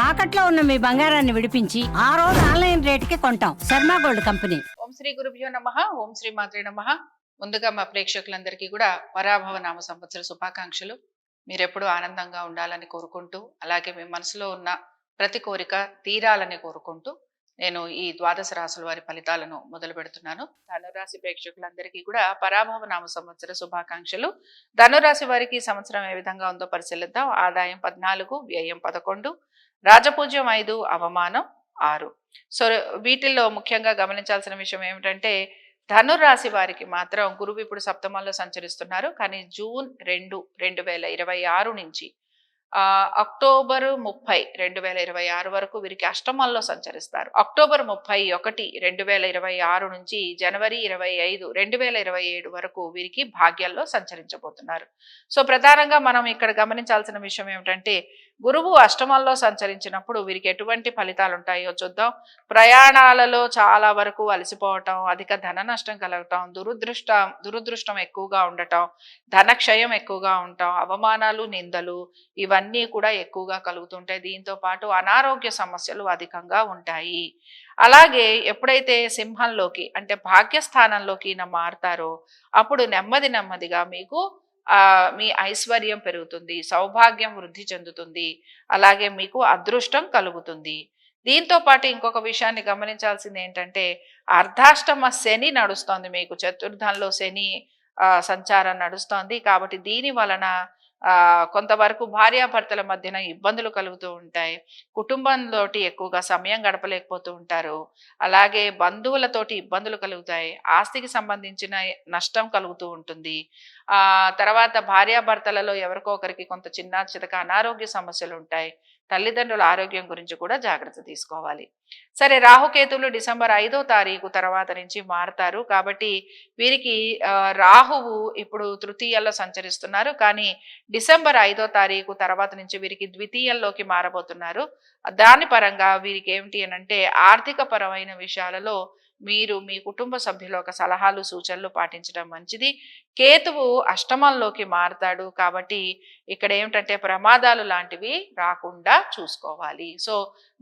తాకట్లో ఉన్న మీ బంగారాన్ని విడిపించి ఆ రోజు ఆన్లైన్ రేటుకి కొంటాం. Sharma gold company. ఓం శ్రీ గురుభ్యో నమః. ఓం శ్రీ మాత్రే నమః. ముందుగా మా ప్రేక్షకులందరికీ కూడా పరాభవ నామ సంవత్సర శుభాకాంక్షలు. మీరెప్పుడు ఆనందంగా ఉండాలని కోరుకుంటూ, అలాగే మీ మనసులో ఉన్న ప్రతి కోరిక తీరాలని కోరుకుంటూ నేను ఈ ద్వాదశ రాశుల వారి ఫలితాలను మొదలు పెడుతున్నాను. ధనురాశి ప్రేక్షకులందరికీ కూడా పరాభవ నామ సంవత్సర శుభాకాంక్షలు. ధనురాశి వారికి ఈ సంవత్సరం ఏ విధంగా ఉందో పరిశీలిద్దాం. ఆదాయం 14, వ్యయం 11, రాజపూజ్యం 5, అవమానం 6. సో వీటిల్లో ముఖ్యంగా గమనించాల్సిన విషయం ఏమిటంటే ధనురాశి వారికి మాత్రం గురువు ఇప్పుడు సప్తమంలో సంచరిస్తున్నారు. కానీ జూన్ 2, 2026 నుంచి అక్టోబర్ 30, 2026 వరకు వీరికి అష్టమంలో సంచరిస్తారు. అక్టోబర్ 31, 2026 నుంచి జనవరి 25, 2027 వరకు వీరికి భాగ్యాల్లో సంచరించబోతున్నారు. సో ప్రధానంగా మనం ఇక్కడ గమనించాల్సిన విషయం ఏమిటంటే గురువు అష్టమంలో సంచరించినప్పుడు వీరికి ఎటువంటి ఫలితాలు ఉంటాయో చూద్దాం. ప్రయాణాలలో చాలా వరకు అలసిపోవటం, అధిక ధన నష్టం కలగటం, దురదృష్టం ఎక్కువగా ఉండటం, ధనక్షయం ఎక్కువగా ఉండటం, అవమానాలు, నిందలు ఇవన్నీ కూడా ఎక్కువగా కలుగుతుంటాయి. దీంతో పాటు అనారోగ్య సమస్యలు అధికంగా ఉంటాయి. అలాగే ఎప్పుడైతే సింహంలోకి అంటే భాగ్యస్థానంలోకి మారుతారో అప్పుడు నెమ్మదిగా మీకు మీ ఐశ్వర్యం పెరుగుతుంది, సౌభాగ్యం వృద్ధి చెందుతుంది, అలాగే మీకు అదృష్టం కలుగుతుంది. దీంతో పాటు ఇంకొక విషయాన్ని గమనించాల్సింది ఏంటంటే అర్ధాష్టమ శని నడుస్తోంది, మీకు చతుర్థంలో శని సంచారం నడుస్తోంది. కాబట్టి దీని వలన కొంతవరకు భార్యాభర్తల మధ్యన ఇబ్బందులు కలుగుతూ ఉంటాయి. కుటుంబంతోటి ఎక్కువగా సమయం గడపలేకపోతూ ఉంటారు. అలాగే బంధువులతోటి ఇబ్బందులు కలుగుతాయి. ఆస్తికి సంబంధించిన నష్టం కలుగుతూ ఉంటుంది. తర్వాత భార్యాభర్తలలో ఎవరికో ఒకరికి కొంత చిన్న చితక అనారోగ్య సమస్యలు ఉంటాయి. తల్లిదండ్రుల ఆరోగ్యం గురించి కూడా జాగ్రత్త తీసుకోవాలి. సరే, రాహుకేతువులు డిసెంబర్ 5వ తారీఖు తర్వాత నుంచి మారుతారు. కాబట్టి వీరికి రాహువు ఇప్పుడు తృతీయంలో సంచరిస్తున్నారు. కానీ డిసెంబర్ 5వ తారీఖు తర్వాత నుంచి వీరికి ద్వితీయంలోకి మారబోతున్నారు. దాని పరంగా వీరికి ఏమిటి అనంటే ఆర్థిక పరమైన విషయాలలో మీరు మీ కుటుంబ సభ్యుల యొక్క సలహాలు సూచనలు పాటించడం మంచిది. కేతువు అష్టమంలోకి మారుతాడు. కాబట్టి ఇక్కడ ఏమిటంటే ప్రమాదాలు లాంటివి రాకుండా చూసుకోవాలి. సో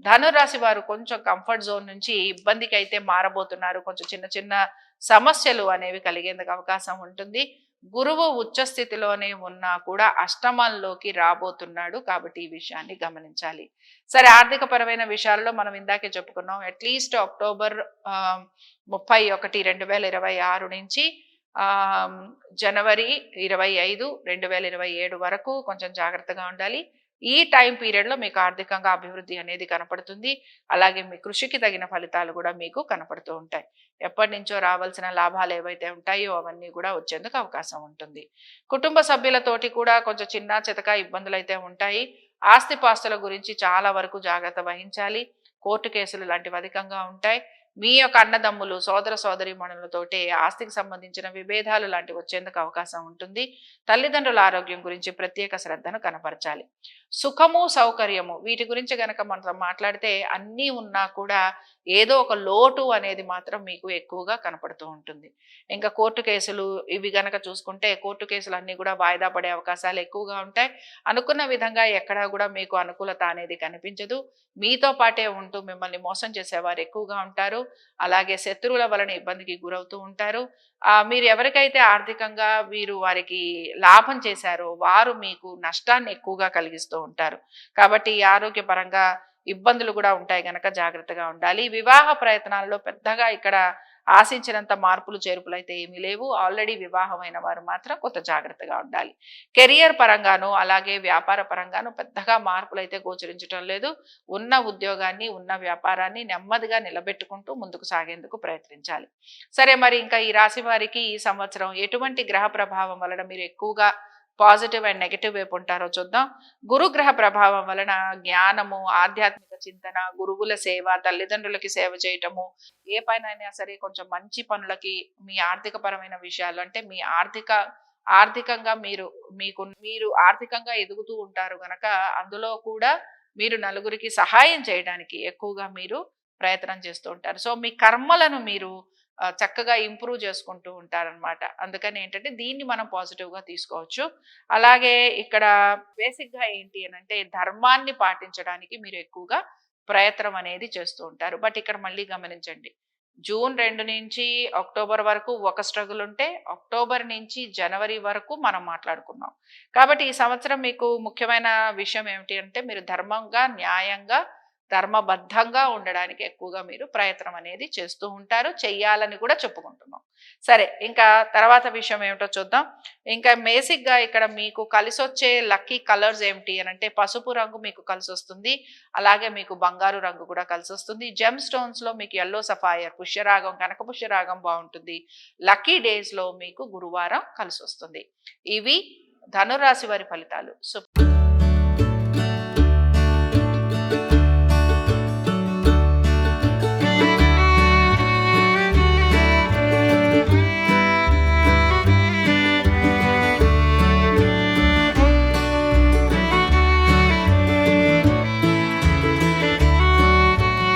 ధనురాశి వారు కొంచెం కంఫర్ట్ జోన్ నుంచి ఇబ్బందికి అయితే మారబోతున్నారు. కొంచెం చిన్న చిన్న సమస్యలు అనేవి కలిగేందుకు అవకాశం ఉంటుంది. గురువు ఉచ్చ స్థితిలోనే ఉన్నా కూడా అష్టమంలోకి రాబోతున్నాడు. కాబట్టి ఈ విషయాన్ని గమనించాలి. సరే, ఆర్థిక పరమైన విషయాల్లో మనం ఇందాకే చెప్పుకున్నాం. అట్లీస్ట్ అక్టోబర్ 31, 2026 నుంచి జనవరి 25, 2027 వరకు కొంచెం జాగ్రత్తగా ఉండాలి. ఈ టైం పీరియడ్లో మీకు ఆర్థికంగా అభివృద్ధి అనేది కనపడుతుంది. అలాగే మీ కృషికి తగిన ఫలితాలు కూడా మీకు కనపడుతూ ఉంటాయి. ఎప్పటి నుంచో రావాల్సిన లాభాలు ఏవైతే ఉంటాయో అవన్నీ కూడా వచ్చేందుకు అవకాశం ఉంటుంది. కుటుంబ సభ్యులతోటి కూడా కొంచెం చిన్న చితక ఇబ్బందులు అయితే ఉంటాయి. ఆస్తిపాస్తుల గురించి చాలా వరకు జాగ్రత్త వహించాలి. కోర్టు కేసులు లాంటివి అధికంగా ఉంటాయి. మీ యొక్క అన్నదమ్ములు, సోదర సోదరీమణులతోటి ఆస్తికి సంబంధించిన విభేదాలు లాంటివి వచ్చేందుకు అవకాశం ఉంటుంది. తల్లిదండ్రుల ఆరోగ్యం గురించి ప్రత్యేక శ్రద్ధను కనపరచాలి. సుఖము, సౌకర్యము వీటి గురించి గనక మనం మాట్లాడితే అన్నీ ఉన్నా కూడా ఏదో ఒక లోటు అనేది మాత్రం మీకు ఎక్కువగా కనపడుతూ ఉంటుంది. ఇంకా కోర్టు కేసులు ఇవి గనక చూసుకుంటే కోర్టు కేసులు అన్నీ కూడా వాయిదా పడే అవకాశాలు ఎక్కువగా ఉంటాయి. అనుకున్న విధంగా ఎక్కడా కూడా మీకు అనుకూలత అనేది కనిపించదు. మీతో పాటే ఉంటూ మిమ్మల్ని మోసం చేసేవారు ఎక్కువగా ఉంటారు. అలాగే శత్రువుల వలన ఇబ్బందికి గురవుతూ ఉంటారు. మీరు ఎవరికైతే ఆర్థికంగా వారికి లాభం చేశారో వారు మీకు నష్టాన్ని ఎక్కువగా కలిగిస్తూ ఉంటారు. కాబట్టి ఆరోగ్యపరంగా ఇబ్బందులు కూడా ఉంటాయి గనక జాగ్రత్తగా ఉండాలి. వివాహ ప్రయత్నాలలో పెద్దగా ఇక్కడ ఆశించినంత మార్పులు చేర్పులు అయితే ఏమీ లేవు. ఆల్రెడీ వివాహమైన వారు మాత్రం కొంత జాగ్రత్తగా ఉండాలి. కెరియర్ పరంగాను అలాగే వ్యాపార పరంగాను పెద్దగా మార్పులు అయితే గోచరించడం లేదు. ఉన్న ఉద్యోగాన్ని, ఉన్న వ్యాపారాన్ని నెమ్మదిగా నిలబెట్టుకుంటూ ముందుకు సాగేందుకు ప్రయత్నించాలి. సరే, మరి ఇంకా ఈ రాశి వారికి ఈ సంవత్సరం ఎటువంటి గ్రహ ప్రభావం వలన మీరు ఎక్కువగా పాజిటివ్ అండ్ నెగటివ్ వైపు ఉంటారో చూద్దాం. గురుగ్రహ ప్రభావం వలన జ్ఞానము, ఆధ్యాత్మిక చింతన, గురువుల సేవ, తల్లిదండ్రులకి సేవ చేయటము, ఏ పైనైనా సరే కొంచెం మంచి పనులకి, మీ ఆర్థిక పరమైన విషయాలు అంటే మీ ఆర్థికంగా మీరు ఆర్థికంగా ఎదుగుతూ ఉంటారు గనక అందులో కూడా మీరు నలుగురికి సహాయం చేయడానికి ఎక్కువగా మీరు ప్రయత్నం చేస్తూ ఉంటారు. సో మీ కర్మలను మీరు చక్కగా ఇంప్రూవ్ చేసుకుంటూ ఉంటారనమాట. అందుకని ఏంటంటే దీన్ని మనం పాజిటివ్‌గా తీసుకోవచ్చు. అలాగే ఇక్కడ బేసిక్‌గా ఏంటి అనంటే ధర్మాన్ని పాటించడానికి మీరు ఎక్కువగా ప్రయత్నం అనేది చేస్తూ ఉంటారు. బట్ ఇక్కడ మళ్ళీ గమనించండి. జూన్ 2 నుంచి అక్టోబర్ వరకు ఒక స్ట్రగుల్ ఉంటే, అక్టోబర్ నుంచి జనవరి వరకు మనం మాట్లాడుకున్నాం. కాబట్టి ఈ సంవత్సరం మీకు ముఖ్యమైన విషయం ఏమిటి అంటే మీరు ధర్మంగా, న్యాయంగా, ధర్మబద్ధంగా ఉండడానికి ఎక్కువగా మీరు ప్రయత్నం అనేది చేస్తూ ఉంటారు. చెయ్యాలని కూడా చెప్పుకుంటున్నాం. సరే, ఇంకా తర్వాత విషయం ఏమిటో చూద్దాం. ఇంకా బేసిక్‌గా ఇక్కడ మీకు కలిసొచ్చే లక్కీ కలర్స్ ఏమిటి అనంటే పసుపు రంగు మీకు కలిసొస్తుంది. అలాగే మీకు బంగారు రంగు కూడా కలిసొస్తుంది. జెమ్ స్టోన్స్‌లో మీకు యెల్లో సఫైర్, పుష్యరాగం, కనక పుష్యరాగం బావుంటుంది. లక్కీ డేస్‌లో మీకు గురువారం కలిసొస్తుంది. ఇవి ధనురాశి వారి ఫలితాలు.